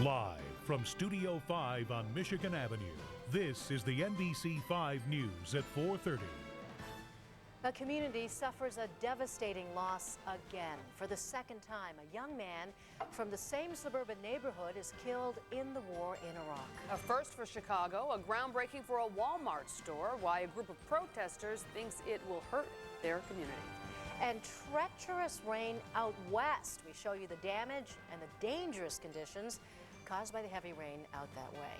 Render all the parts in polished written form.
Live from Studio 5 on Michigan Avenue, this is the NBC 5 News at 4:30. A community suffers a devastating loss again. For the second time, a young man from the same suburban neighborhood is killed in the war in Iraq. A first for Chicago, a groundbreaking for a Walmart store, why a group of protesters thinks it will hurt their community. And treacherous rain out west. We show you the damage and the dangerous conditions caused by the heavy rain out that way.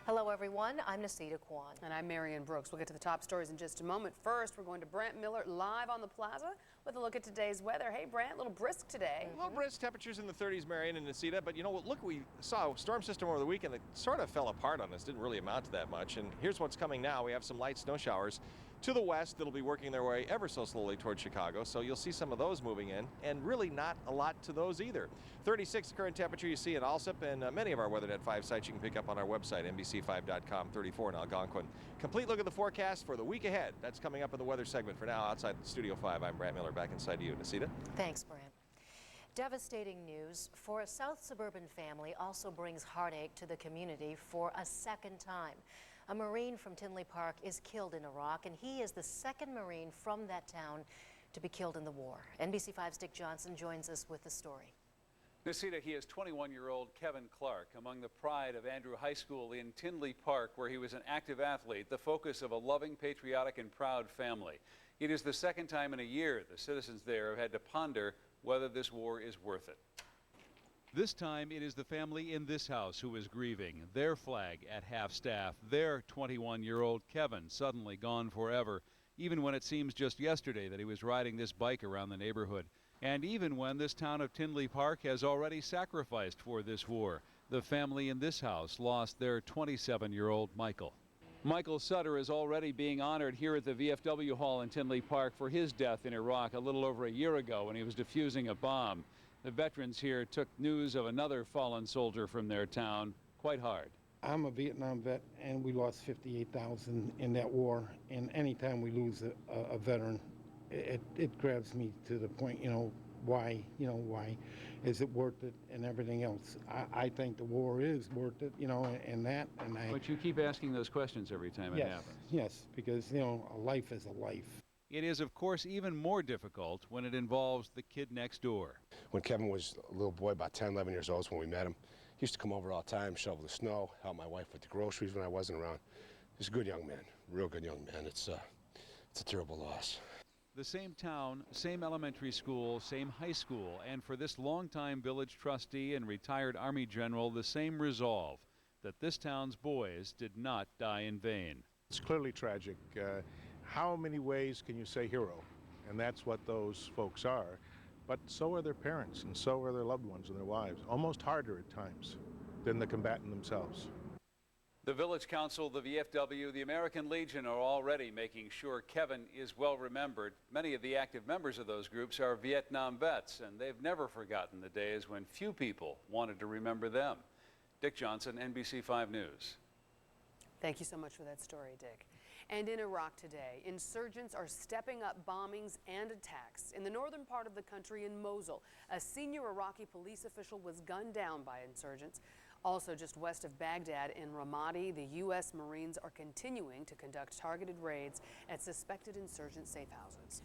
Hello, everyone. I'm Nasita Kwan. And I'm Marion Brooks. We'll get to the top stories in just a moment. First, we're going to Brent Miller live on the plaza with a look at today's weather. Hey, Brent, a little brisk today. A little brisk, temperatures in the 30s, Marion and Nasita. But you know what? Look, we saw a storm system over the weekend that sort of fell apart on us. Didn't really amount to that much. And here's what's coming now. We have some light snow showers to the west that'll be working their way ever so slowly towards Chicago. So you'll see some of those moving in, and really not a lot to those either. 36 current temperature you see in Alsip, and many of our WeatherNet 5 sites you can pick up on our website, NBC5.com. 34 in Algonquin. Complete look at the forecast for the week ahead. That's coming up in the weather segment. For now, outside Studio 5, I'm Brent Miller. Back inside you, Nasita. Thanks, Brent. Devastating news for a South suburban family also brings heartache to the community for a second time. A Marine from Tinley Park is killed in Iraq, and he is the second Marine from that town to be killed in the war. NBC5's Dick Johnson joins us with the story. Nasita, he is 21-year-old Kevin Clark, among the pride of Andrew High School in Tinley Park, where he was an active athlete, the focus of a loving, patriotic, and proud family. It is the second time in a year the citizens there have had to ponder whether this war is worth it. This time, it is the family in this house who is grieving. Their flag at half-staff, their 21-year-old Kevin suddenly gone forever, even when it seems just yesterday that he was riding this bike around the neighborhood. And even when this town of Tinley Park has already sacrificed for this war, the family in this house lost their 27-year-old Michael. Michael Sutter is already being honored here at the VFW Hall in Tinley Park for his death in Iraq a little over a year ago when he was defusing a bomb. The veterans here took news of another fallen soldier from their town quite hard. I'm a Vietnam vet, and we lost 58,000 in that war. And anytime we lose a veteran, it grabs me to the point, why is it worth it and everything else. I think the war is worth it, But you keep asking those questions every time it happens. Yes, because, a life is a life. It is, of course, even more difficult when it involves the kid next door. When Kevin was a little boy, about 10, 11 years old, when we met him, he used to come over all the time, shovel the snow, help my wife with the groceries when I wasn't around. He's a good young man, real good young man. It's a terrible loss. The same town, same elementary school, same high school, and for this longtime village trustee and retired Army general, the same resolve that this town's boys did not die in vain. It's clearly tragic. How many ways can you say hero? And that's what those folks are. But so are their parents, and so are their loved ones and their wives, almost harder at times than the combatant themselves. The Village Council, the VFW, the American Legion are already making sure Kevin is well remembered. Many of the active members of those groups are Vietnam vets, and they've never forgotten the days when few people wanted to remember them. Dick Johnson, NBC 5 News. Thank you so much for that story, Dick. And in Iraq today, insurgents are stepping up bombings and attacks. In the northern part of the country in Mosul, a senior Iraqi police official was gunned down by insurgents. Also just west of Baghdad in Ramadi, the U.S. Marines are continuing to conduct targeted raids at suspected insurgent safe houses.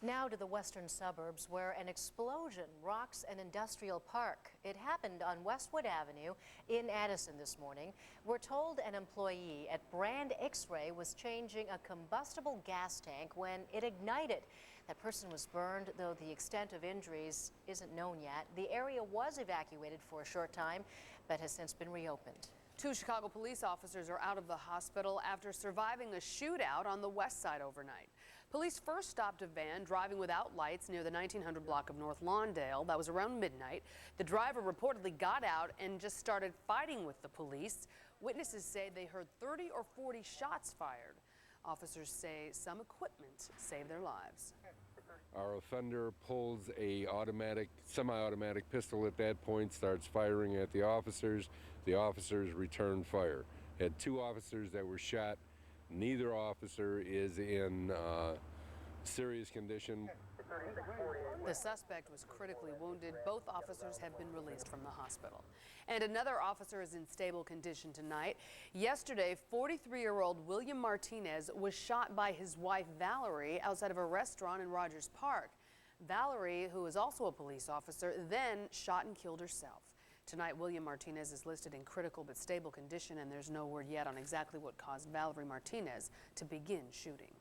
Now to the western suburbs, where an explosion rocks an industrial park. It happened on Westwood Avenue in Addison this morning. We're told an employee at Brand X-Ray was changing a combustible gas tank when it ignited. That person was burned, though the extent of injuries isn't known yet. The area was evacuated for a short time, but has since been reopened. 2 Chicago police officers are out of the hospital after surviving a shootout on the west side overnight. Police first stopped a van driving without lights near the 1900 block of North Lawndale. That was around midnight. The driver reportedly got out and just started fighting with the police. Witnesses say they heard 30 or 40 shots fired. Officers say some equipment saved their lives. Our offender pulls a semi-automatic pistol at that point, starts firing at the officers. The officers return fire. Had 2 officers that were shot. Neither officer is in serious condition. The suspect was critically wounded. Both officers have been released from the hospital. And another officer is in stable condition tonight. Yesterday, 43-year-old William Martinez was shot by his wife, Valerie, outside of a restaurant in Rogers Park. Valerie, who is also a police officer, then shot and killed herself. Tonight, William Martinez is listed in critical but stable condition, and there's no word yet on exactly what caused Valerie Martinez to begin shooting.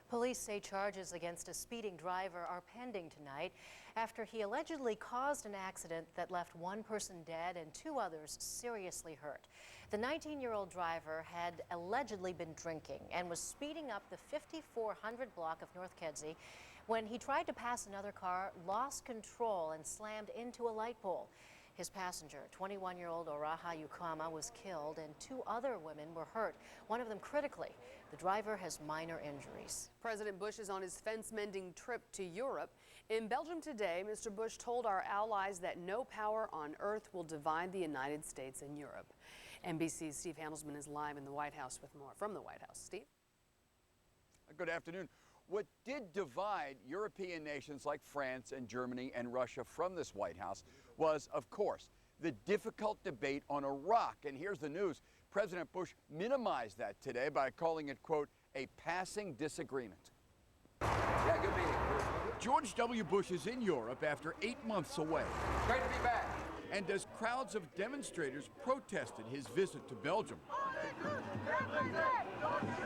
Police say charges against a speeding driver are pending tonight after he allegedly caused an accident that left one person dead and 2 others seriously hurt. The 19-year-old driver had allegedly been drinking and was speeding up the 5400 block of North Kedzie when he tried to pass another car, lost control, and slammed into a light pole. His passenger, 21-year-old Oraha Yukama, was killed and 2 other women were hurt, one of them critically. The driver has minor injuries. President Bush is on his fence-mending trip to Europe. In Belgium today, Mr. Bush told our allies that no power on earth will divide the United States and Europe. NBC's Steve Handelsman is live in the White House with more from the White House. Steve? Good afternoon. What did divide European nations like France and Germany and Russia from this White House was, of course, the difficult debate on Iraq. And here's the news. President Bush minimized that today by calling it, quote, a passing disagreement. Yeah, good meeting. George W. Bush is in Europe after 8 months away. Great to be back. And as crowds of demonstrators protested his visit to Belgium,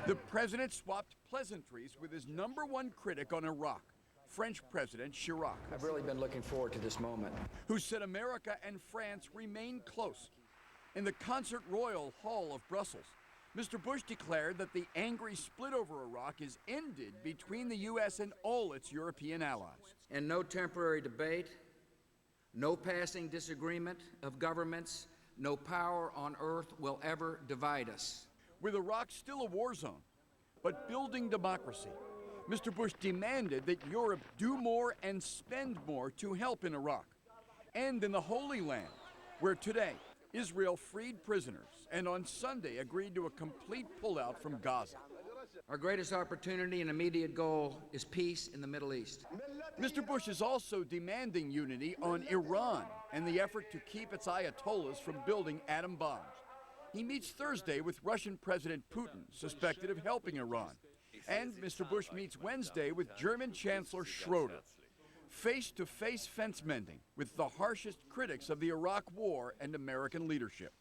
the president swapped pleasantries with his #1 critic on Iraq, French President Chirac. I've really been looking forward to this moment. Who said America and France remain close. In the Concert Royal Hall of Brussels, Mr. Bush declared that the angry split over Iraq is ended between the U.S. and all its European allies. And no temporary debate, no passing disagreement of governments, no power on earth will ever divide us. With Iraq still a war zone, but building democracy, Mr. Bush demanded that Europe do more and spend more to help in Iraq and in the Holy Land, where today Israel freed prisoners and on Sunday agreed to a complete pullout from Gaza. Our greatest opportunity and immediate goal is peace in the Middle East. Mr. Bush is also demanding unity on Iran and the effort to keep its ayatollahs from building atom bombs. He meets Thursday with Russian President Putin, suspected of helping Iran. And Mr. Bush meets Wednesday with German Chancellor Schroeder. Face-to-face fence mending with the harshest critics of the Iraq War and American leadership.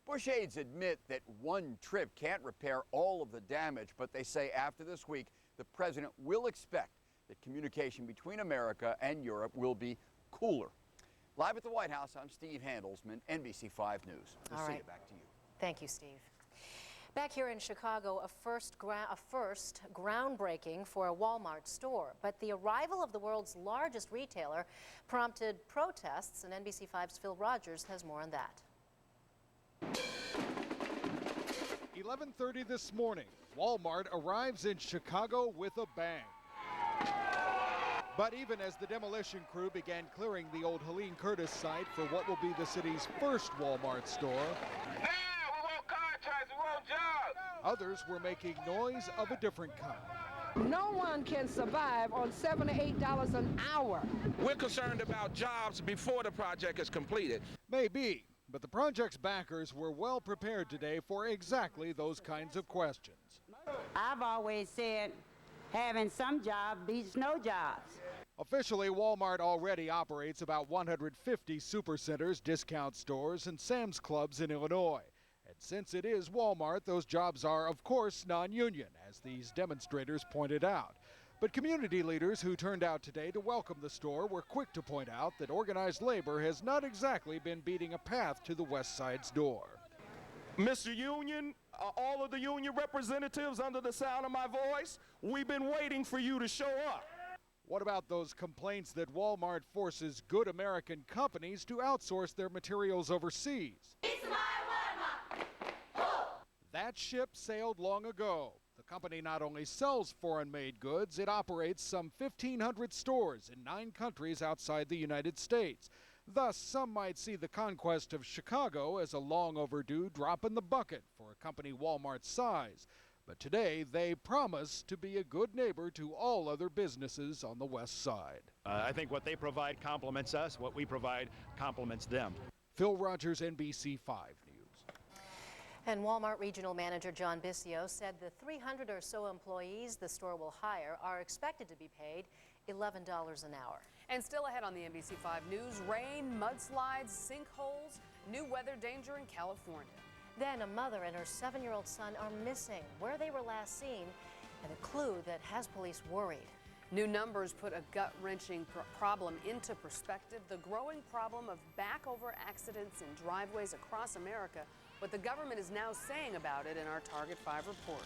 Bush aides admit that one trip can't repair all of the damage, but they say after this week, the president will expect that communication between America and Europe will be cooler. Live at the White House, I'm Steve Handelsman, NBC 5 News. We'll see you. Back to you. Thank you, Steve. Back here in Chicago, a first groundbreaking for a Walmart store. But the arrival of the world's largest retailer prompted protests, and NBC 5's Phil Rogers has more on that. 11:30 this morning, Walmart arrives in Chicago with a bang. But even as the demolition crew began clearing the old Helene Curtis site for what will be the city's first Walmart store, others were making noise of a different kind. No one can survive on $7 to $8 an hour. We're concerned about jobs before the project is completed. Maybe, but the project's backers were well prepared today for exactly those kinds of questions. I've always said having some job beats no jobs. Officially, Walmart already operates about 150 supercenters, discount stores, and Sam's Clubs in Illinois. And since it is Walmart, those jobs are, of course, non-union, as these demonstrators pointed out. But community leaders who turned out today to welcome the store were quick to point out that organized labor has not exactly been beating a path to the West Side's door. Mr. Union, all of the union representatives under the sound of my voice, we've been waiting for you to show up. What about those complaints that Walmart forces good American companies to outsource their materials overseas? It's my Walmart. Oh. That ship sailed long ago. The company not only sells foreign-made goods, it operates some 1,500 stores in 9 countries outside the United States. Thus, some might see the conquest of Chicago as a long overdue drop in the bucket for a company Walmart's size. But today they promise to be a good neighbor to all other businesses on the west side. I think what they provide complements us. What we provide complements them. Phil Rogers, NBC 5 News. And Walmart Regional Manager John Bisio said the 300 or so employees the store will hire are expected to be paid $11 an hour. And still ahead on the NBC5 News, rain, mudslides, sinkholes, new weather danger in California. Then a mother and her 7-year-old son are missing, where they were last seen, and a clue that has police worried. New numbers put a gut-wrenching problem into perspective, the growing problem of backover accidents in driveways across America, what the government is now saying about it in our Target 5 report.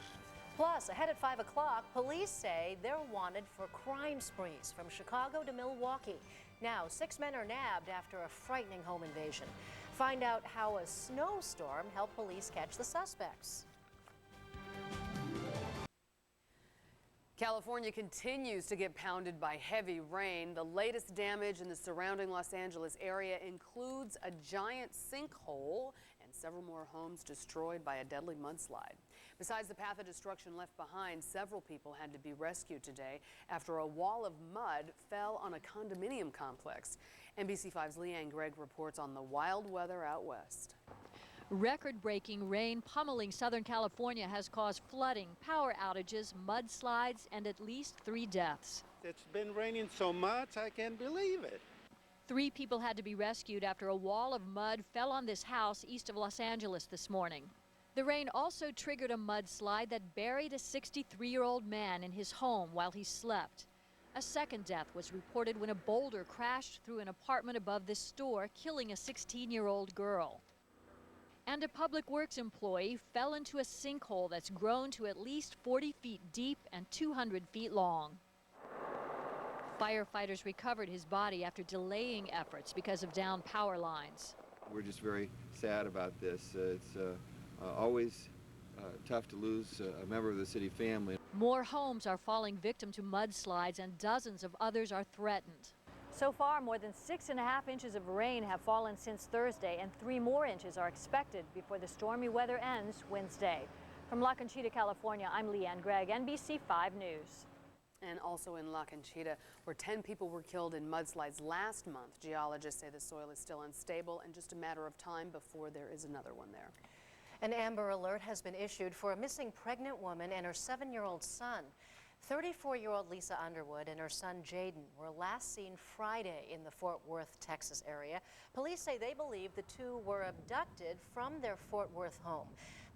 Plus, ahead at 5 o'clock, police say they're wanted for crime sprees from Chicago to Milwaukee. Now, 6 men are nabbed after a frightening home invasion. Find out how a snowstorm helped police catch the suspects. California continues to get pounded by heavy rain. The latest damage in the surrounding Los Angeles area includes a giant sinkhole and several more homes destroyed by a deadly mudslide. Besides the path of destruction left behind, several people had to be rescued today after a wall of mud fell on a condominium complex. NBC5's Leanne Gregg reports on the wild weather out west. Record-breaking rain pummeling Southern California has caused flooding, power outages, mudslides, and at least 3 deaths. It's been raining so much, I can't believe it. 3 people had to be rescued after a wall of mud fell on this house east of Los Angeles this morning. The rain also triggered a mudslide that buried a 63-year-old man in his home while he slept. A second death was reported when a boulder crashed through an apartment above this store, killing a 16-year-old girl. And a public works employee fell into a sinkhole that's grown to at least 40 feet deep and 200 feet long. Firefighters recovered his body after delaying efforts because of downed power lines. We're just very sad about this. It's always tough to lose a member of the city family. More homes are falling victim to mudslides and dozens of others are threatened. So far, more than 6.5 inches of rain have fallen since Thursday, and 3 more inches are expected before the stormy weather ends Wednesday. From La Conchita, California, I'm Leanne Gregg, NBC 5 News. And also in La Conchita, where 10 people were killed in mudslides last month. Geologists say the soil is still unstable and just a matter of time before there is another one there. An Amber Alert has been issued for a missing pregnant woman and her 7-year-old son. 34-year-old Lisa Underwood and her son Jaden were last seen Friday in the Fort Worth, Texas area. Police say they believe the two were abducted from their Fort Worth home.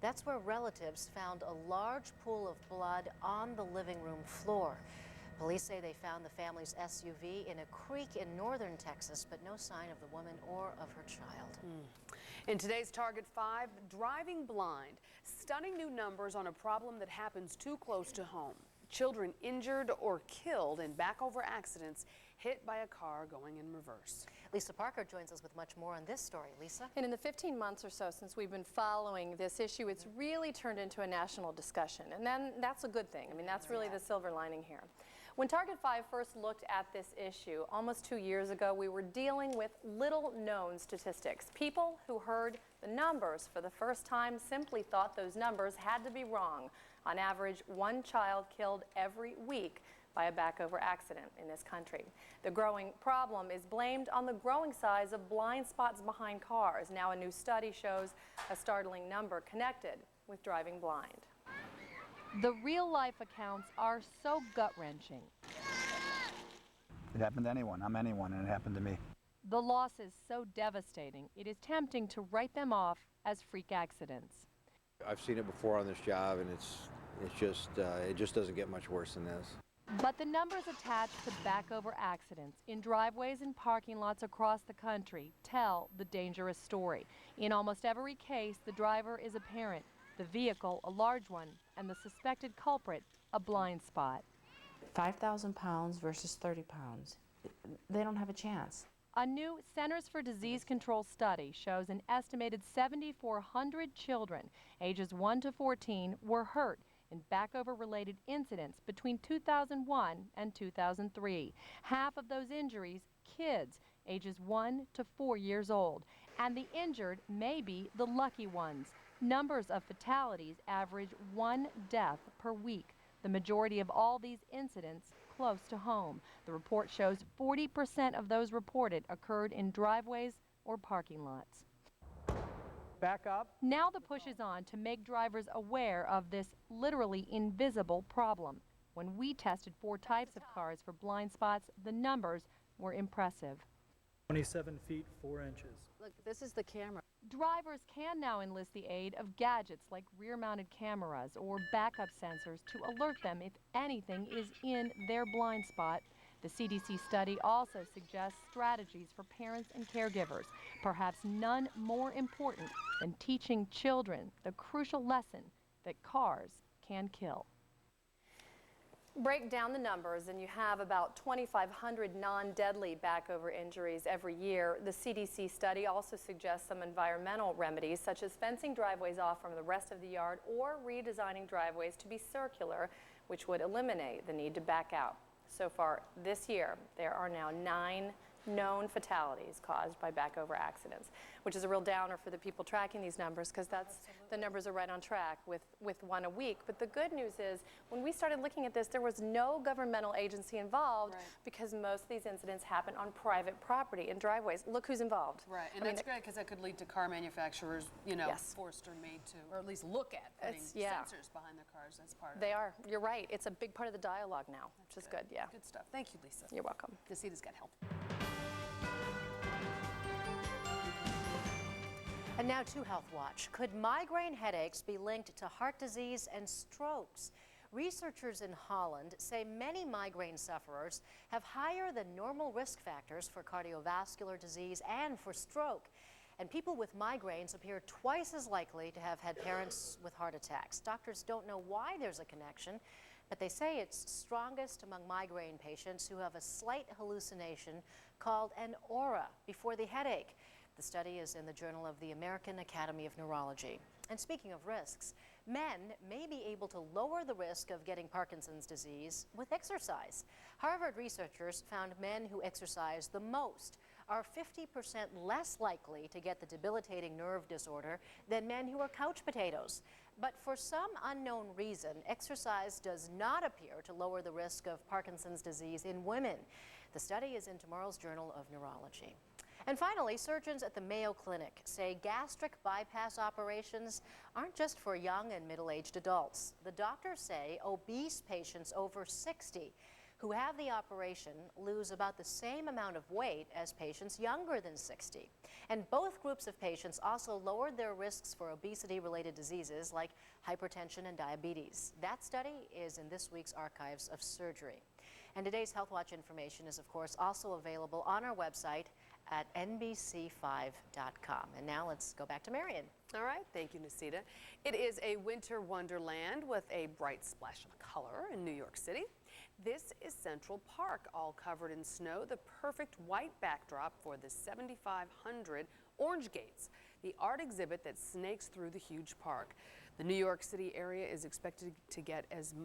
That's where relatives found a large pool of blood on the living room floor. Police say they found the family's SUV in a creek in northern Texas, but no sign of the woman or of her child. In today's Target 5, driving blind. Stunning new numbers on a problem that happens too close to home. Children injured or killed in backover accidents hit by a car going in reverse. Lisa Parker joins us with much more on this story. Lisa? And in the 15 months or so since we've been following this issue, it's really turned into a national discussion. And then that's a good thing. I mean, that's really the silver lining here. When Target 5 first looked at this issue almost 2 years ago, we were dealing with little-known statistics. People who heard the numbers for the first time simply thought those numbers had to be wrong. On average, 1 child killed every week by a backover accident in this country. The growing problem is blamed on the growing size of blind spots behind cars. Now a new study shows a startling number connected with driving blind. The real-life accounts are so gut-wrenching. It happened to anyone. I'm anyone, and it happened to me. The loss is so devastating, it is tempting to write them off as freak accidents. I've seen it before on this job, and it just doesn't get much worse than this. But the numbers attached to backover accidents in driveways and parking lots across the country tell the dangerous story. In almost every case, the driver is a parent, the vehicle a large one, and the suspected culprit a blind spot. 5,000 pounds versus 30 pounds. They don't have a chance. A new Centers for Disease Control study shows an estimated 7,400 children ages 1 to 14 were hurt in backover-related incidents between 2001 and 2003. Half of those injuries, kids ages 1 to 4 years old. And the injured may be the lucky ones. Numbers of fatalities average 1 death per week. The majority of all these incidents close to home. The report shows 40% of those reported occurred in driveways or parking lots. Back up. Now the push is on to make drivers aware of this literally invisible problem. When we tested 4 types of cars for blind spots, the numbers were impressive. 27 feet 4 inches. Look, this is the camera. Drivers can now enlist the aid of gadgets like rear-mounted cameras or backup sensors to alert them if anything is in their blind spot. The CDC study also suggests strategies for parents and caregivers, perhaps none more important than teaching children the crucial lesson that cars can kill. Break down the numbers and you have about 2,500 non-deadly backover injuries every year. The CDC study also suggests some environmental remedies such as fencing driveways off from the rest of the yard or redesigning driveways to be circular, which would eliminate the need to back out. So far this year, there are now 9 known fatalities caused by backover accidents, which is a real downer for the people tracking these numbers because the numbers are right on track with 1 a week. But the good news is when we started looking at this, there was no governmental agency involved because most of these incidents happen on private property and driveways. Look who's involved. Right, and that's great because that could lead to car manufacturers, you know, forced or made to, or at least look at putting sensors behind their cars. That's part of it. They are. You're right. It's a big part of the dialogue now, which is good. Yeah. Good stuff. Thank you, Lisa. You're welcome. Nisida's got help. And now to Healthwatch. Could migraine headaches be linked to heart disease and strokes? Researchers in Holland say many migraine sufferers have higher than normal risk factors for cardiovascular disease and for stroke. And people with migraines appear twice as likely to have had parents with heart attacks. Doctors don't know why there's a connection, but they say it's strongest among migraine patients who have a slight hallucination called an aura before the headache. The study is in the Journal of the American Academy of Neurology. And speaking of risks, men may be able to lower the risk of getting Parkinson's disease with exercise. Harvard researchers found men who exercise the most are 50% less likely to get the debilitating nerve disorder than men who are couch potatoes. But for some unknown reason, exercise does not appear to lower the risk of Parkinson's disease in women. The study is in tomorrow's Journal of Neurology. And finally, surgeons at the Mayo Clinic say gastric bypass operations aren't just for young and middle-aged adults. The doctors say obese patients over 60 who have the operation lose about the same amount of weight as patients younger than 60. And both groups of patients also lowered their risks for obesity-related diseases like hypertension and diabetes. That study is in this week's Archives of Surgery. And today's Healthwatch information is, of course, also available on our website at NBC5.com. And now let's go back to Marion. All right, thank you, Nisida. It is a winter wonderland with a bright splash of color in New York City. This is Central Park, all covered in snow, the perfect white backdrop for the 7,500 Orange Gates, the art exhibit that snakes through the huge park. The New York City area is expected to get as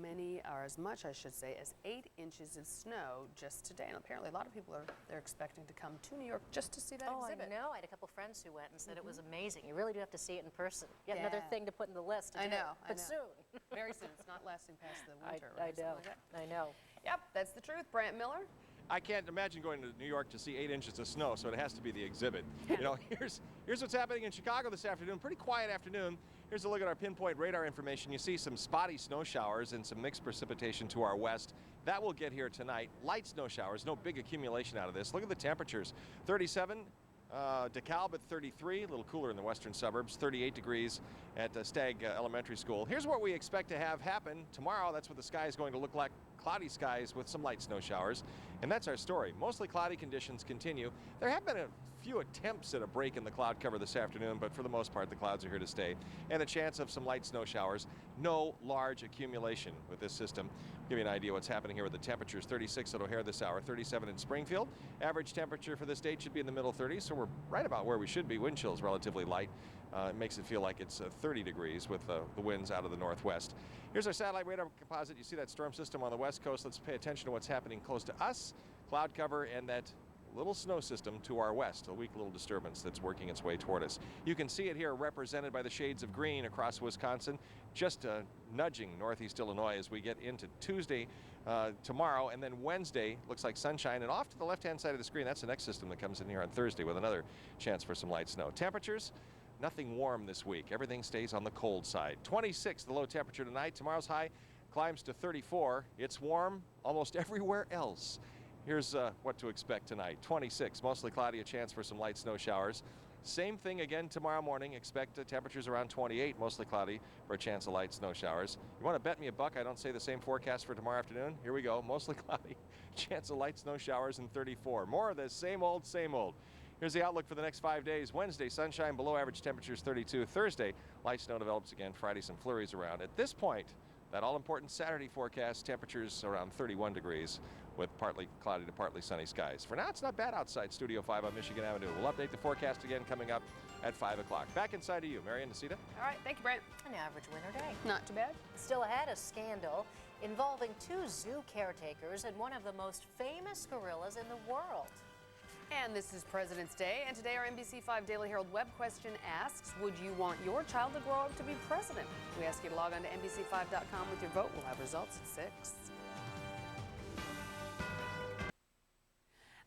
much, I should say, as 8 inches of snow just today. And apparently a lot of people they're expecting to come to New York just to see that exhibit. I know. I had a couple friends who went and said it was amazing. You really do have to see it in person. Yet another thing to put in the list to do. But soon. Very soon. It's not lasting past the winter. I know. Yep, that's the truth. Brant Miller? I can't imagine going to New York to see 8 inches of snow, so it has to be the exhibit. You know, here's what's happening in Chicago this afternoon. Pretty quiet afternoon. Here's a look at our pinpoint radar information. You see some spotty snow showers and some mixed precipitation to our west. That will get here tonight. Light snow showers, no big accumulation out of this. Look at the temperatures. 37. DeKalb at 33, a little cooler in the western suburbs, 38 degrees at Stagg Elementary School. Here's what we expect to have happen tomorrow. That's what the sky is going to look like. Cloudy skies with some light snow showers. And that's our story. Mostly cloudy conditions continue. There have been a few attempts at a break in the cloud cover this afternoon, but for the most part, the clouds are here to stay. And a chance of some light snow showers. No large accumulation with this system. Give you an idea what's happening here with the temperatures. 36 at O'Hare this hour, 37 in Springfield. Average temperature for this date should be in the middle 30s, so we're right about where we should be. Wind chill's relatively light. It makes it feel like it's 30 degrees with the winds out of the northwest. Here's our satellite radar composite. You see that storm system on the west coast. Let's pay attention to what's happening close to us. Cloud cover and that little snow system to our west, a weak little disturbance that's working its way toward us. You can see it here represented by the shades of green across Wisconsin, just nudging northeast Illinois as we get into Tuesday, tomorrow, and then Wednesday looks like sunshine, and off to the left-hand side of the screen, that's the next system that comes in here on Thursday with another chance for some light snow. Temperatures, nothing warm this week. Everything stays on the cold side. 26 the low temperature tonight. Tomorrow's high climbs to 34. It's warm almost everywhere else. Here's what to expect tonight. 26, mostly cloudy, a chance for some light snow showers. Same thing again tomorrow morning. Expect temperatures around 28, mostly cloudy, for a chance of light snow showers. You want to bet me a buck I don't say the same forecast for tomorrow afternoon? Here we go. Mostly cloudy, chance of light snow showers, and 34. More of the same old, same old. Here's the outlook for the next 5 days. Wednesday, sunshine, below average temperatures, 32. Thursday, light snow develops again. Friday, some flurries around. At this point, that all-important Saturday forecast, temperatures around 31 degrees with partly cloudy to partly sunny skies. For now, it's not bad outside Studio 5 on Michigan Avenue. We'll update the forecast again coming up at 5 o'clock. Back inside of you, Mary and Nacita. All right, thank you, Brent. An average winter day. Not too bad. Still ahead, a scandal involving 2 zoo caretakers and one of the most famous gorillas in the world. And this is President's Day, and today our NBC5 Daily Herald web question asks, would you want your child to grow up to be president? We ask you to log on to NBC5.com with your vote. We'll have results at 6.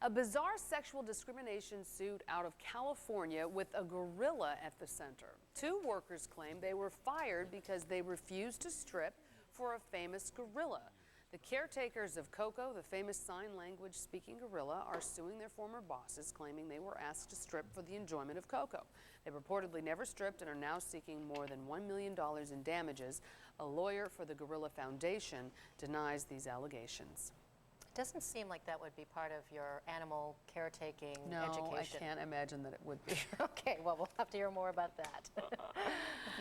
A bizarre sexual discrimination suit out of California with a gorilla at the center. 2 workers claim they were fired because they refused to strip for a famous gorilla. The caretakers of Coco, the famous sign language speaking gorilla, are suing their former bosses, claiming they were asked to strip for the enjoyment of Coco. They reportedly never stripped and are now seeking more than $1 million in damages. A lawyer for the Gorilla Foundation denies these allegations. It doesn't seem like that would be part of your animal caretaking education. No, I can't imagine that it would be. Okay, well, we'll have to hear more about that.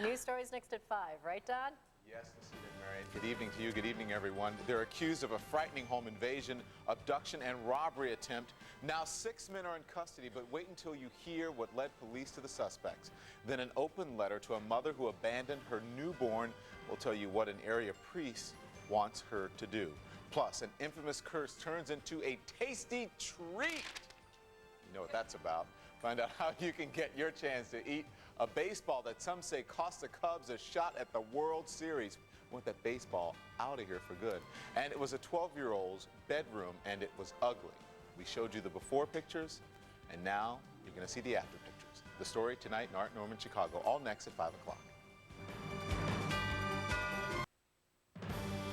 News stories next at 5, right, Don? Yes, Nacita and Mary. Good evening to you. Good evening, everyone. They're accused of a frightening home invasion, abduction, and robbery attempt. Now 6 men are in custody, but wait until you hear what led police to the suspects. Then an open letter to a mother who abandoned her newborn will tell you what an area priest wants her to do. Plus, an infamous curse turns into a tasty treat. You know what that's about. Find out how you can get your chance to eat a baseball that some say cost the Cubs a shot at the World Series. We want that baseball out of here for good. And it was a 12-year-old's bedroom, and it was ugly. We showed you the before pictures, and now you're going to see the after pictures. The story tonight in Art Norman, Chicago, all next at 5 o'clock.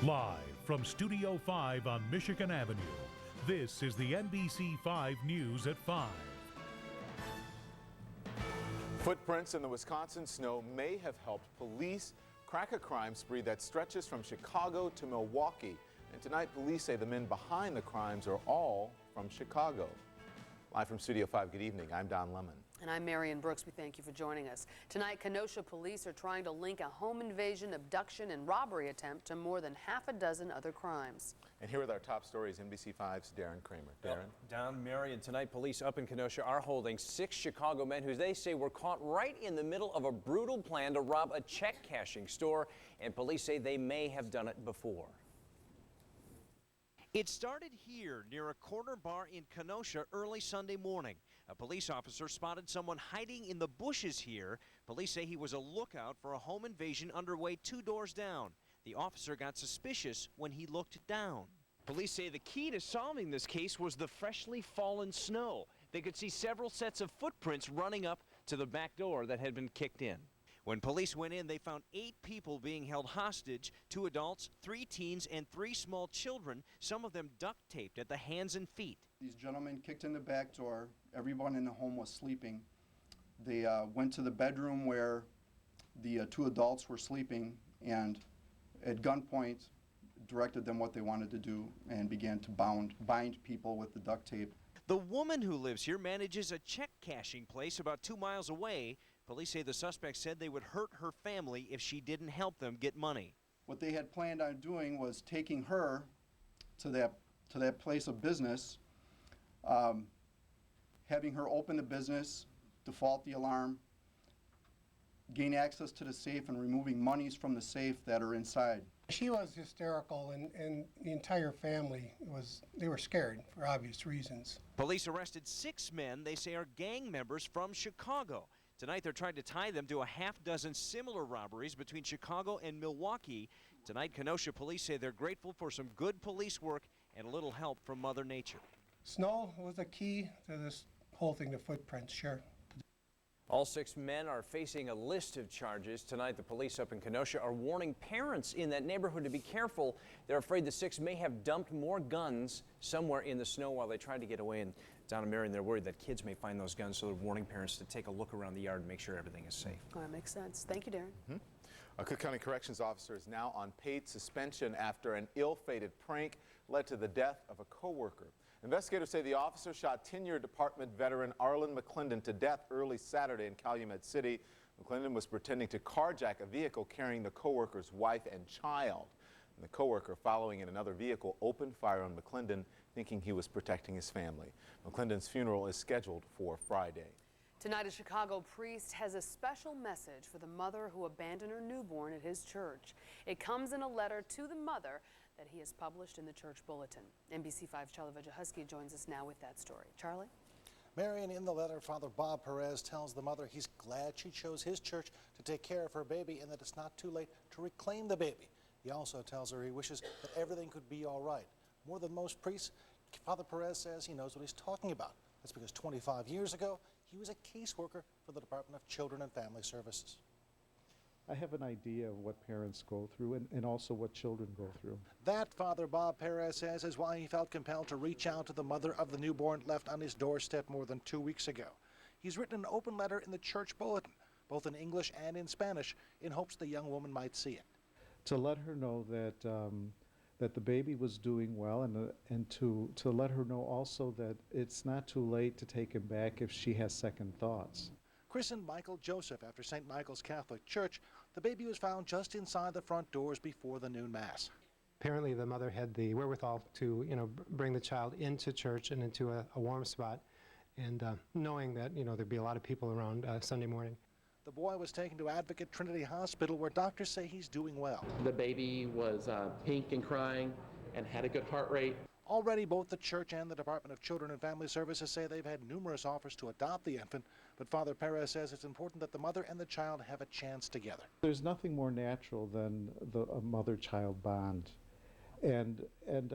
Live from Studio 5 on Michigan Avenue, this is the NBC 5 News at 5. Footprints in the Wisconsin snow may have helped police crack a crime spree that stretches from Chicago to Milwaukee. And tonight, police say the men behind the crimes are all from Chicago. Live from Studio 5, good evening. I'm Don Lemon. And I'm Marion Brooks. We thank you for joining us. Tonight, Kenosha police are trying to link a home invasion, abduction, and robbery attempt to more than half a dozen other crimes. And here with our top stories, NBC5's Darren Kramer. Darren? Down Marion, tonight police up in Kenosha are holding 6 Chicago men who they say were caught right in the middle of a brutal plan to rob a check cashing store, and police say they may have done it before. It started here near a corner bar in Kenosha early Sunday morning. A police officer spotted someone hiding in the bushes here. Police say he was a lookout for a home invasion underway 2 doors down. The officer got suspicious when he looked down. Police say the key to solving this case was the freshly fallen snow. They could see several sets of footprints running up to the back door that had been kicked in. When police went in, they found 8 people being held hostage, 2 adults, 3 teens, and 3 small children, some of them duct taped at the hands and feet. These gentlemen kicked in the back door. Everyone in the home was sleeping. They went to the bedroom where the 2 adults were sleeping and at gunpoint directed them what they wanted to do and began to bind people with the duct tape. The woman who lives here manages a check cashing place about 2 miles away. Police say the suspect said they would hurt her family if she didn't help them get money. What they had planned on doing was taking her to that place of business, having her open the business, default the alarm, gain access to the safe, and removing monies from the safe that are inside. She was hysterical, and the entire family they were scared for obvious reasons. Police arrested 6 men they say are gang members from Chicago. Tonight they're trying to tie them to a half-dozen similar robberies between Chicago and Milwaukee. Tonight, Kenosha police say they're grateful for some good police work and a little help from Mother Nature. Snow was the key to this whole thing, the footprints, sure. All 6 men are facing a list of charges. Tonight, the police up in Kenosha are warning parents in that neighborhood to be careful. They're afraid the 6 may have dumped more guns somewhere in the snow while they tried to get away. And down in Marion, they're worried that kids may find those guns, so they're warning parents to take a look around the yard and make sure everything is safe. Oh, that makes sense. Thank you, Darren. A Cook County Corrections officer is now on paid suspension after an ill-fated prank led to the death of a coworker. Investigators say the officer shot 10-year department veteran Arlen McClendon to death early Saturday in Calumet City. McClendon was pretending to carjack a vehicle carrying the coworker's wife and child. And the coworker, following in another vehicle, opened fire on McClendon, thinking he was protecting his family. McClendon's funeral is scheduled for Friday. Tonight, a Chicago priest has a special message for the mother who abandoned her newborn at his church. It comes in a letter to the mother that he has published in the church bulletin. NBC5's Charlie Wojciechowski joins us now with that story. Charlie? Marion, in the letter, Father Bob Perez tells the mother he's glad she chose his church to take care of her baby and that it's not too late to reclaim the baby. He also tells her he wishes that everything could be all right. More than most priests, Father Perez says he knows what he's talking about. That's because 25 years ago, he was a caseworker for the Department of Children and Family Services. I have an idea of what parents go through and also what children go through. That, Father Bob Perez says, is why he felt compelled to reach out to the mother of the newborn left on his doorstep more than 2 weeks ago. He's written an open letter in the church bulletin, both in English and in Spanish, in hopes the young woman might see it. To let her know that that the baby was doing well, and to let her know also that it's not too late to take him back if she has second thoughts. Christened Michael Joseph after St. Michael's Catholic Church, the baby was found just inside the front doors before the noon mass. Apparently the mother had the wherewithal to, bring the child into church and into a warm spot, and knowing that, there'd be a lot of people around Sunday morning. The boy was taken to Advocate Trinity Hospital, where doctors say he's doing well. The baby was pink and crying and had a good heart rate. Already, both the church and the Department of Children and Family Services say they've had numerous offers to adopt the infant, but Father Perez says it's important that the mother and the child have a chance together. There's nothing more natural than a mother-child bond. And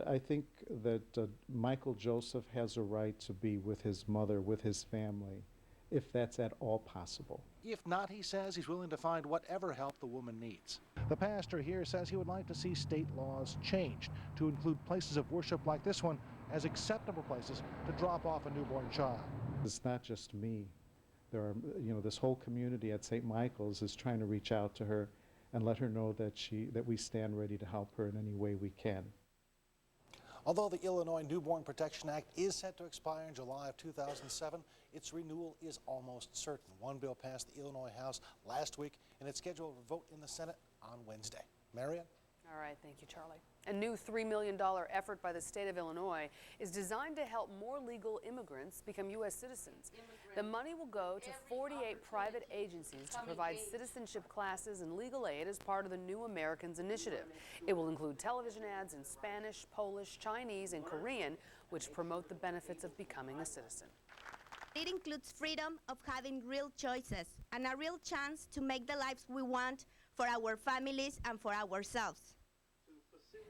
I think that Michael Joseph has a right to be with his mother, with his family, if that's at all possible. If not, he says he's willing to find whatever help the woman needs. The pastor here says he would like to see state laws changed to include places of worship like this one as acceptable places to drop off a newborn child. It's not just me. There are, this whole community at St. Michael's is trying to reach out to her and let her know that we stand ready to help her in any way we can. Although the Illinois Newborn Protection Act is set to expire in July of 2007, its renewal is almost certain. One bill passed the Illinois House last week, and it's scheduled for vote in the Senate on Wednesday. Marion? All right, thank you, Charlie. A new $3 million effort by the state of Illinois is designed to help more legal immigrants become U.S. citizens. The money will go to 48 private agencies to provide citizenship classes and legal aid as part of the New Americans Initiative. It will include television ads in Spanish, Polish, Chinese, and Korean, which promote the benefits of becoming a citizen. It includes freedom of having real choices and a real chance to make the lives we want for our families and for ourselves.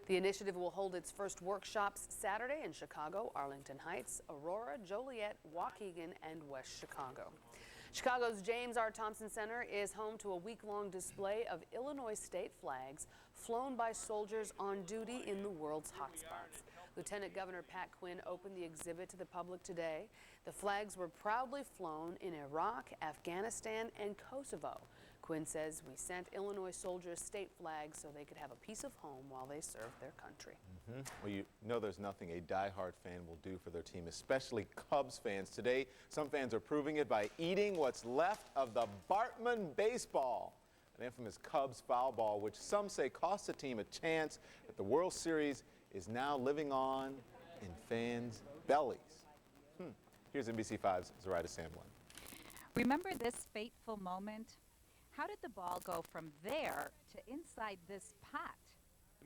The initiative will hold its first workshops Saturday in Chicago, Arlington Heights, Aurora, Joliet, Waukegan, and West Chicago. Chicago's James R. Thompson Center is home to a week-long display of Illinois state flags flown by soldiers on duty in the world's hotspots. Lieutenant Governor Pat Quinn opened the exhibit to the public today. The flags were proudly flown in Iraq, Afghanistan, and Kosovo. Quinn says we sent Illinois soldiers state flags so they could have a piece of home while they served their country. Well, you know there's nothing a diehard fan will do for their team, especially Cubs fans. Today, some fans are proving it by eating what's left of the Bartman baseball, an infamous Cubs foul ball, which some say cost the team a chance at the World Series, is now living on in fans' bellies. Here's NBC5's Zoraida Samblin. Remember this fateful moment? How did the ball go from there to inside this pot?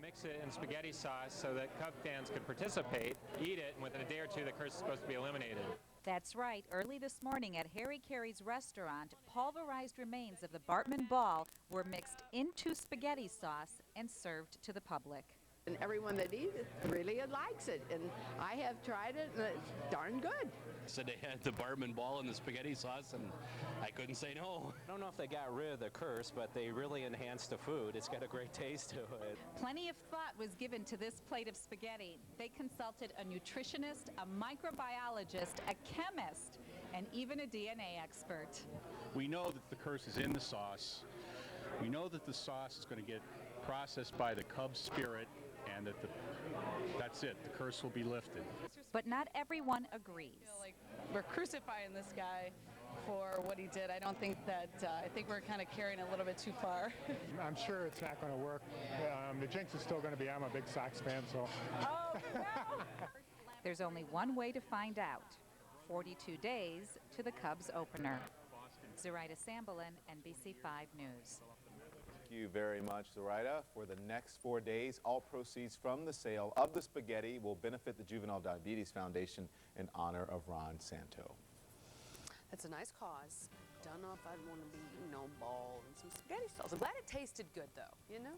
Mix it in spaghetti sauce so that Cub fans could participate, eat it, and within a day or two the curse is supposed to be eliminated. That's right. Early this morning at Harry Carey's restaurant, pulverized remains of the Bartman ball were mixed into spaghetti sauce and served to the public. And everyone that eats it really likes it, and I have tried it, and it's darn good. So they had the Bartman ball and the spaghetti sauce, and I couldn't say no. I don't know if they got rid of the curse, but they really enhanced the food. It's got a great taste to it. Plenty of thought was given to this plate of spaghetti. They consulted a nutritionist, a microbiologist, a chemist, and even a DNA expert. We know that the curse is in the sauce. We know that the sauce is going to get processed by the Cub spirit, and that that's it. The curse will be lifted. But not everyone agrees. Like we're crucifying this guy for what he did. I don't think that, I think we're kind of carrying a little bit too far. I'm sure it's not going to work. The jinx is still going to be, I'm a big Sox fan, so. Oh, no! There's only one way to find out. 42 days to the Cubs opener. Zoraida Sambalin, NBC5 News. Thank you very much, Zoraida. For the next 4 days, all proceeds from the sale of the spaghetti will benefit the Juvenile Diabetes Foundation in honor of Ron Santo. That's a nice cause. Don't know if I'd want to be eating no ball and some spaghetti sauce. I'm glad it tasted good, though, you know?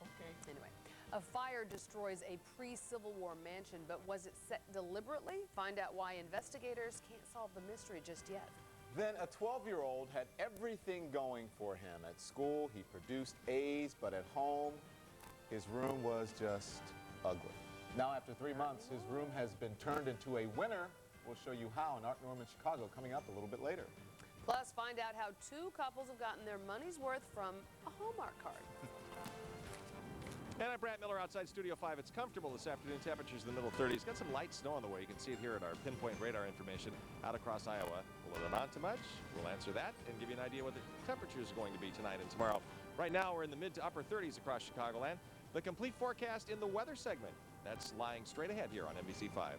Okay. Anyway, a fire destroys a pre-Civil War mansion, but was it set deliberately? Find out why investigators can't solve the mystery just yet. Then a 12-year-old had everything going for him. At school, he produced A's, but at home, his room was just ugly. Now, after 3 months, his room has been turned into a winner. We'll show you how in Art Norman, Chicago, coming up a little bit later. Plus, find out how 2 couples have gotten their money's worth from a Hallmark card. And I'm Brant Miller outside Studio 5. It's comfortable this afternoon. Temperatures in the middle 30s. Got some light snow on the way. You can see it here at our pinpoint radar information out across Iowa. Will it amount to much? We'll answer that and give you an idea what the temperature is going to be tonight and tomorrow. Right now, we're in the mid to upper 30s across Chicagoland. The complete forecast in the weather segment. That's lying straight ahead here on NBC5.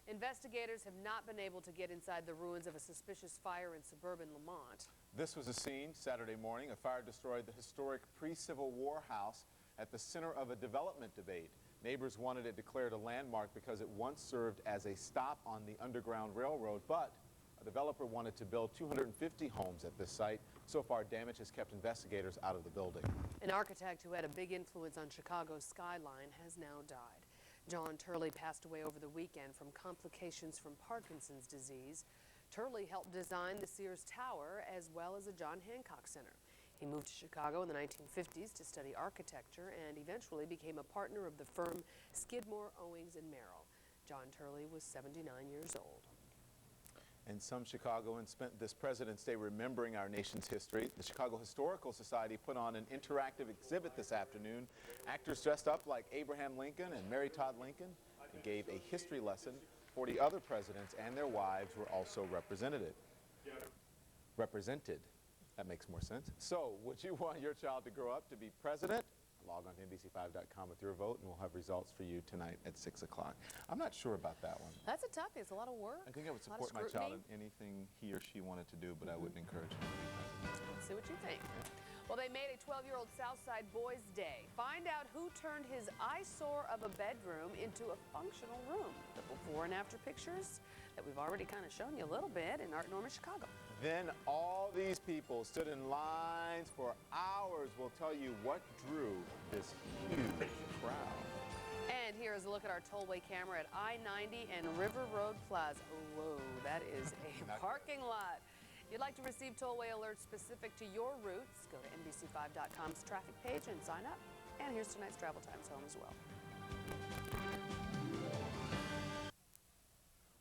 Investigators have not been able to get inside the ruins of a suspicious fire in suburban Lamont. This was a scene Saturday morning. A fire destroyed the historic pre-Civil War house at the center of a development debate. Neighbors wanted it declared a landmark because it once served as a stop on the Underground Railroad, but a developer wanted to build 250 homes at this site. So far, damage has kept investigators out of the building. An architect who had a big influence on Chicago's skyline has now died. John Turley passed away over the weekend from complications from Parkinson's disease. Turley helped design the Sears Tower as well as the John Hancock Center. He moved to Chicago in the 1950s to study architecture and eventually became a partner of the firm Skidmore, Owings & Merrill. John Turley was 79 years old. And some Chicagoans spent this President's Day remembering our nation's history. The Chicago Historical Society put on an interactive exhibit this afternoon. Actors dressed up like Abraham Lincoln and Mary Todd Lincoln and gave a history lesson. 40 other presidents and their wives were also represented. That makes more sense. So, would you want your child to grow up to be president? Log on to NBC5.com with your vote, and we'll have results for you tonight at 6 o'clock. I'm not sure about that one. That's a toughie. It's a lot of work. I think I would support my child in anything he or she wanted to do, but I wouldn't encourage him to be president. Let's see what you think. Well, they made a 12-year-old Southside Boys Day. Find out who turned his eyesore of a bedroom into a functional room. The before and after pictures that we've already kind of shown you a little bit in Art Norman, Chicago. Then all these people stood in lines for hours. We'll tell you what drew this huge crowd. And here is a look at our tollway camera at I-90 and River Road Plaza. Whoa, that is a parking lot. If you'd like to receive tollway alerts specific to your routes, go to NBC5.com's traffic page and sign up. And here's tonight's travel times home as well.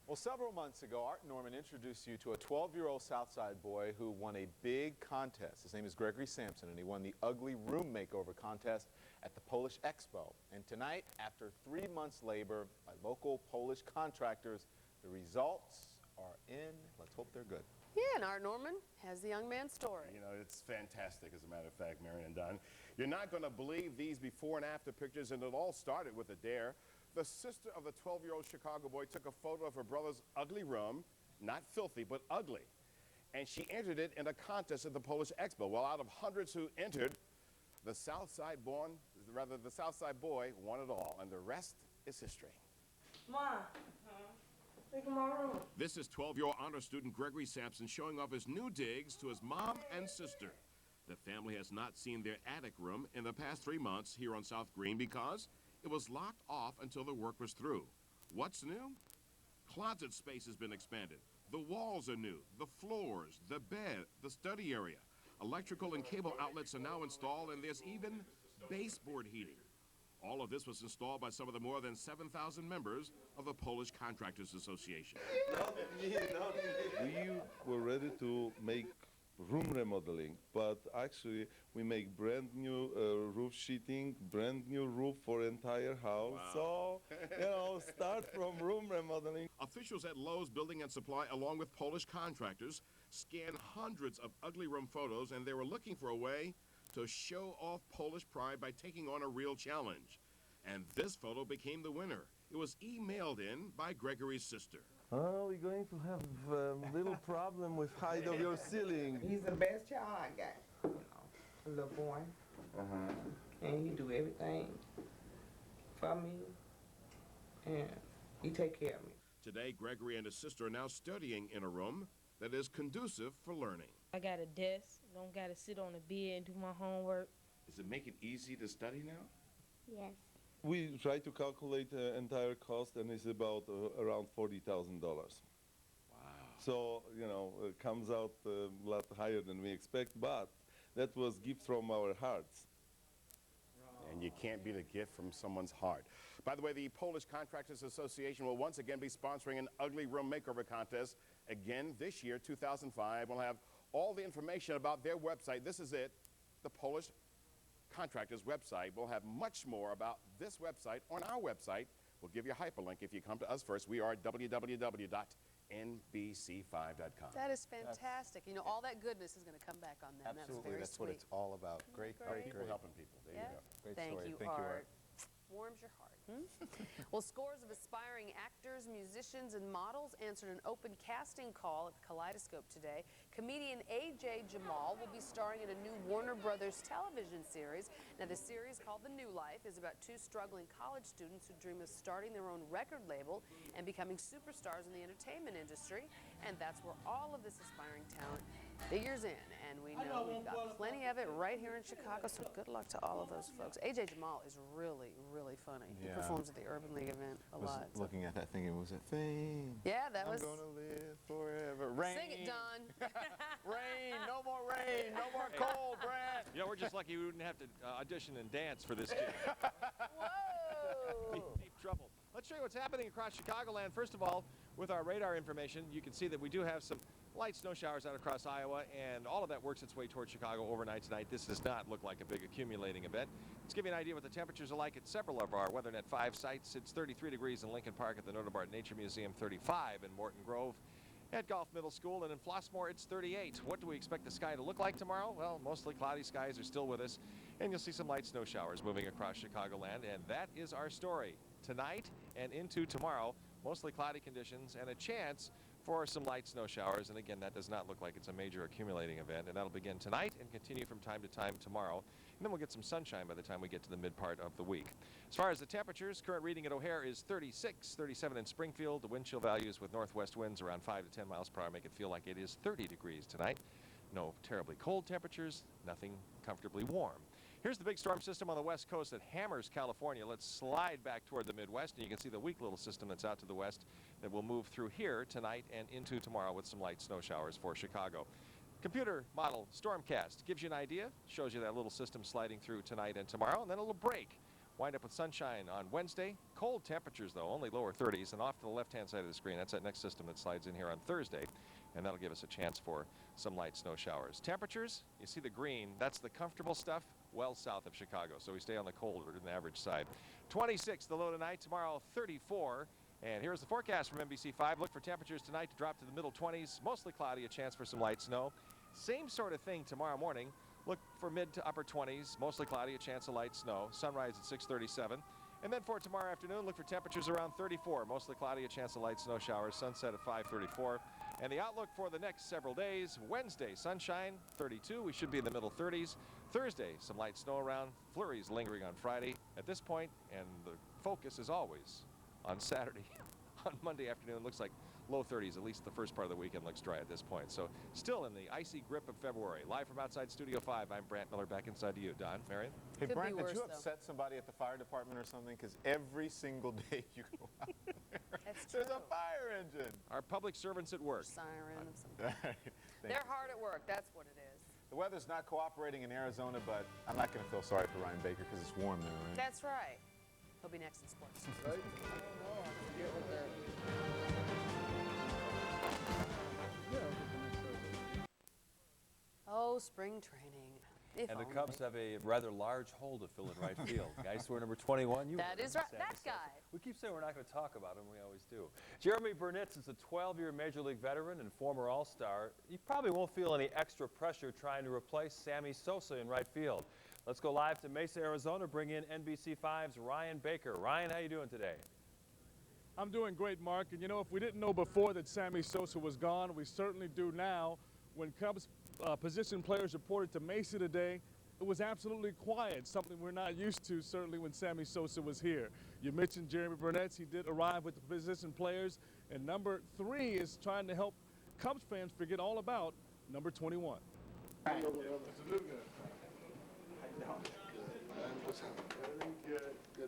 Well, several months ago, Art Norman introduced you to a 12-year-old Southside boy who won a big contest. His name is Gregory Sampson, and he won the Ugly Room Makeover contest at the Polish Expo. And tonight, after 3 months' labor by local Polish contractors, the results are in. Let's hope they're good. Yeah, and Art Norman has the young man's story. You know, it's fantastic, as a matter of fact, Marion and Don. You're not going to believe these before and after pictures, and it all started with a dare. The sister of the 12-year-old Chicago boy took a photo of her brother's ugly room, not filthy, but ugly. and she entered it in a contest at the Polish Expo. Well, out of hundreds who entered, the Southside boy won it all, and the rest is history. Mom, look in my room. This is 12-year-old honor student Gregory Sampson showing off his new digs to his mom and sister. The family has not seen their attic room in the past 3 months here on South Green because it was locked off until the work was through. What's new? Closet space has been expanded. The walls are new, the floors, the bed, the study area. Electrical and cable outlets are now installed, and there's even baseboard heating. All of this was installed by some of the more than 7,000 members of the Polish Contractors Association. We were ready to make room remodeling, but actually we make brand new roof sheeting, brand new roof for entire house. Wow. So, start from room remodeling. Officials at Lowe's Building and Supply, along with Polish contractors, scanned hundreds of ugly room photos, and they were looking for a way to show off Polish pride by taking on a real challenge. And this photo became the winner. It was emailed in by Gregory's sister. Oh, we're going to have a little problem with height of your ceiling. He's the best child I got, a little boy. And he do everything for me, and he take care of me. Today, Gregory and his sister are now studying in a room that is conducive for learning. I got a desk, don't gotta sit on the bed and do my homework. Does it make it easy to study now? Yes. We try to calculate the entire cost, and it's about around $40,000. Wow. So, it comes out a lot higher than we expect, but that was gift from our hearts. And you can't beat a gift from someone's heart. By the way, the Polish Contractors Association will once again be sponsoring an ugly room makeover contest again this year, 2005. We'll have all the information about their website. This is it, the Polish Contractors website. We'll have much more about this website on our website. We'll give you a hyperlink if you come to us first. We are at www.nbc5.com. That is fantastic. All that goodness is going to come back on them. Absolutely, that's what it's all about. Great, People helping people. There you go. Great Thank story. you, Thank you, Art. Warms your heart. Well, scores of aspiring actors, musicians, and models answered an open casting call at the Kaleidoscope today. Comedian A.J. Jamal will be starring in a new Warner Brothers television series. Now, the series, called The New Life, is about two struggling college students who dream of starting their own record label and becoming superstars in the entertainment industry. And that's where all of this aspiring talent figures in. And we know we've got plenty of it right here in Chicago, so good luck to all of those folks. A.J. Jamal is really, really funny. He performs at the Urban League event a lot. Looking at that thinking, was it fame? Yeah, that was. I'm gonna live forever. Rain. Sing it, Don. Rain. No more rain. No more cold, Brad. We're just lucky we wouldn't have to audition and dance for this kid. Whoa! Deep trouble. Let's show you what's happening across Chicagoland. First of all, with our radar information, you can see that we do have some light snow showers out across Iowa, and all of that works its way towards Chicago overnight tonight. This does not look like a big accumulating event. Let's give you an idea what the temperatures are like at several of our WeatherNet 5 sites. It's 33 degrees in Lincoln Park at the Notabart Nature Museum, 35 in Morton Grove. At Golf Middle School and in Flossmoor, it's 38. What do we expect the sky to look like tomorrow? Well, mostly cloudy skies are still with us, and you'll see some light snow showers moving across Chicagoland, and that is our story. Tonight and into tomorrow, mostly cloudy conditions and a chance for some light snow showers. And again, that does not look like it's a major accumulating event, and that'll begin tonight and continue from time to time tomorrow. And then we'll get some sunshine by the time we get to the mid part of the week. As far as the temperatures, current reading at O'Hare is 36, 37 in Springfield. The wind chill values with northwest winds around 5 to 10 miles per hour make it feel like it is 30 degrees tonight. No terribly cold temperatures, nothing comfortably warm. Here's the big storm system on the west coast that hammers California. Let's slide back toward the Midwest, and you can see the weak little system that's out to the west that will move through here tonight and into tomorrow with some light snow showers for Chicago. Computer model Stormcast gives you an idea, shows you that little system sliding through tonight and tomorrow, and then a little break. Wind up with sunshine on Wednesday. Cold temperatures, though, only lower 30s, and off to the left-hand side of the screen, that's that next system that slides in here on Thursday, and that'll give us a chance for some light snow showers. Temperatures, you see the green, that's the comfortable stuff well south of Chicago, so we stay on the colder than average side. 26 the low tonight, tomorrow 34. And here's the forecast from NBC5. Look for temperatures tonight to drop to the middle 20s, mostly cloudy, a chance for some light snow. Same sort of thing tomorrow morning. Look for mid to upper 20s, mostly cloudy, a chance of light snow. Sunrise at 6:37. And then for tomorrow afternoon, look for temperatures around 34, mostly cloudy, a chance of light snow showers. Sunset at 5:34. And the outlook for the next several days: Wednesday, sunshine, 32. We should be in the middle 30s. Thursday, some light snow around. Flurries lingering on Friday. At this point, and the focus is always on Saturday. On Monday afternoon, looks like low 30s. At least the first part of the weekend looks dry at this point. So still in the icy grip of February. Live from outside Studio 5, I'm Brant Miller. Back inside to you, Don, Marion. Hey, Brant, did you upset somebody at the fire department or something? Because every single day you go out there, there's a fire engine. Our public servants at work. Siren of some kind. They're hard at work. That's what it is. The weather's not cooperating in Arizona, but I'm not going to feel sorry for Ryan Baker because it's warm there, right? That's right. He'll be next in sports. Oh, spring training. If And the only. Cubs have a rather large hole to fill in right field. Guy swear number 21. That is right. That guy. We keep saying we're not going to talk about him. We always do. Jeremy Burnitz is a 12-year Major League veteran and former All-Star. He probably won't feel any extra pressure trying to replace Sammy Sosa in right field. Let's go live to Mesa, Arizona, bring in NBC5's Ryan Baker. Ryan, how you doing today? I'm doing great, Mark. And you know, if we didn't know before that Sammy Sosa was gone, we certainly do now. When Cubs position players reported to Mesa today, it was absolutely quiet, something we're not used to, certainly when Sammy Sosa was here. You mentioned Jeremy Burnitz. He did arrive with the position players. And number 3 is trying to help Cubs fans forget all about number 21. Good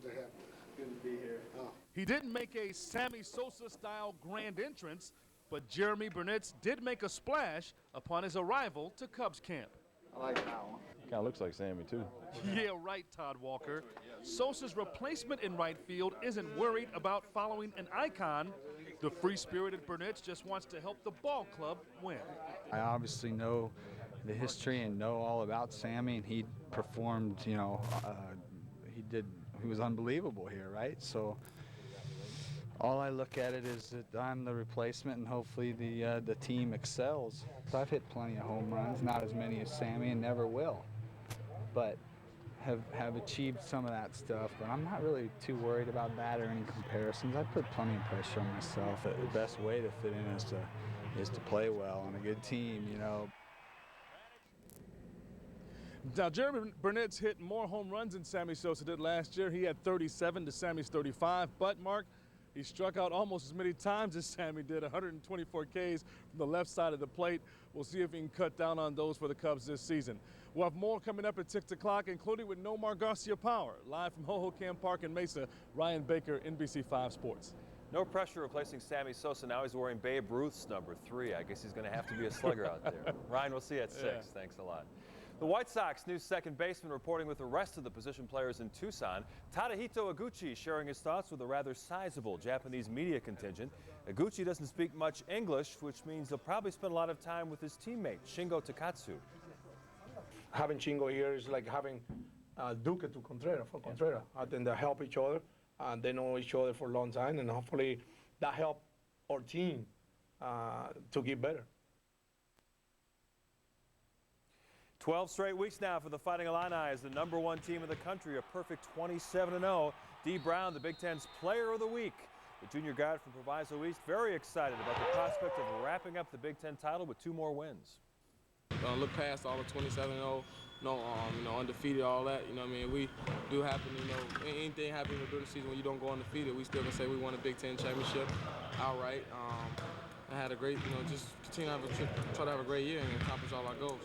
to have you. Good to be here. He didn't make a Sammy Sosa-style grand entrance, but Jeremy Burnitz did make a splash upon his arrival to Cubs camp. I like that one. Kind of looks like Sammy, too. Yeah, right, Todd Walker. Sosa's replacement in right field isn't worried about following an icon. The free-spirited Burnitz just wants to help the ball club win. I obviously know the history and know all about Sammy, and he performed, you know, he was unbelievable here, right? So all I look at it is that I'm the replacement, and hopefully the team excels. So I've hit plenty of home runs, not as many as Sammy, and never will, but have achieved some of that stuff. But I'm not really too worried about that or any comparisons. I put plenty of pressure on myself. The best way to fit in is to play well on a good team, you know. Now, Jeremy Burnitz hit more home runs than Sammy Sosa did last year. He had 37 to Sammy's 35. But, Mark, he struck out almost as many times as Sammy did, 124 Ks from the left side of the plate. We'll see if he can cut down on those for the Cubs this season. We'll have more coming up at 6 o'clock, including with Nomar Garcia-Power. Live from Hohokam Park in Mesa, Ryan Baker, NBC5 Sports. No pressure replacing Sammy Sosa. Now he's wearing Babe Ruth's number 3. I guess he's going to have to be a slugger out there. Ryan, we'll see you at 6. Yeah. Thanks a lot. The White Sox new second baseman reporting with the rest of the position players in Tucson. Tadahito Iguchi sharing his thoughts with a rather sizable Japanese media contingent. Iguchi doesn't speak much English, which means he'll probably spend a lot of time with his teammate, Shingo Takatsu. Having Shingo here is like having Duque to Contreras, for Contreras. I think they help each other, and they know each other for a long time, and hopefully that help our team to get better. 12 straight weeks now for the Fighting Illini as the #1 team in the country, a perfect 27-0. D. Brown, the Big Ten's Player of the Week. The junior guard from Proviso East, very excited about the prospect of wrapping up the Big Ten title with 2 more wins. Look past all the 27-0, undefeated, all that. You know what I mean? We do happen, anything happen during the season when you don't go undefeated, we still can say we won a Big Ten championship outright. I had a great, just continue to try to have a great year and accomplish all our goals.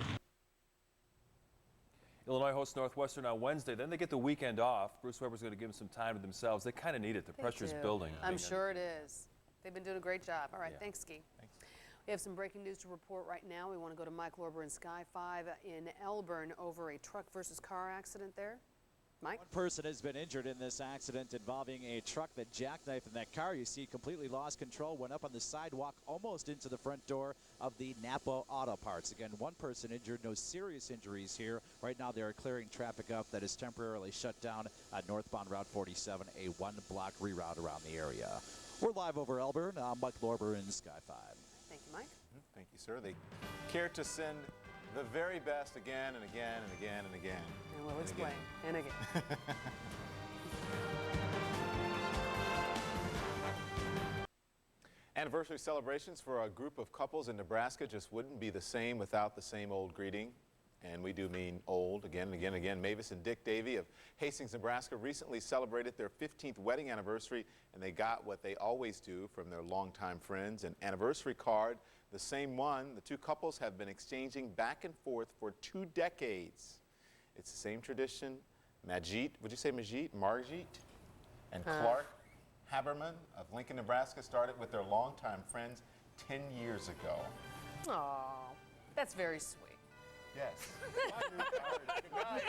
Illinois hosts Northwestern on Wednesday. Then they get the weekend off. Bruce Weber's going to give them some time to themselves. They kind of need it. The pressure's building. I'm sure it is. They've been doing a great job. All right, thanks, Ski. Thanks. We have some breaking news to report right now. We want to go to Mike Lorber in Sky 5 in Elburn over a truck versus car accident there. Mike? One person has been injured in this accident involving a truck that jackknifed, and that car you see completely lost control, went up on the sidewalk almost into the front door of the Napa Auto Parts. Again, one person injured, no serious injuries here. Right now they are clearing traffic up that is temporarily shut down at northbound Route 47, a 1-block reroute around the area. We're live over Elburn. I'm Mike Lorber in Sky 5. Thank you, Mike. Thank you, sir. They care to send the very best again and again and again and again. And we'll explain. And again. Anniversary celebrations for a group of couples in Nebraska just wouldn't be the same without the same old greeting. And we do mean old, again and again and again. Mavis and Dick Davey of Hastings, Nebraska recently celebrated their 15th wedding anniversary, and they got what they always do from their longtime friends, an anniversary card, the same one the two couples have been exchanging back and forth for 2 decades. It's the same tradition. Majit, would you say Majit? Margit and Clark Haberman of Lincoln, Nebraska started with their longtime friends 10 years ago. Aw, that's very sweet. Yes. Good night.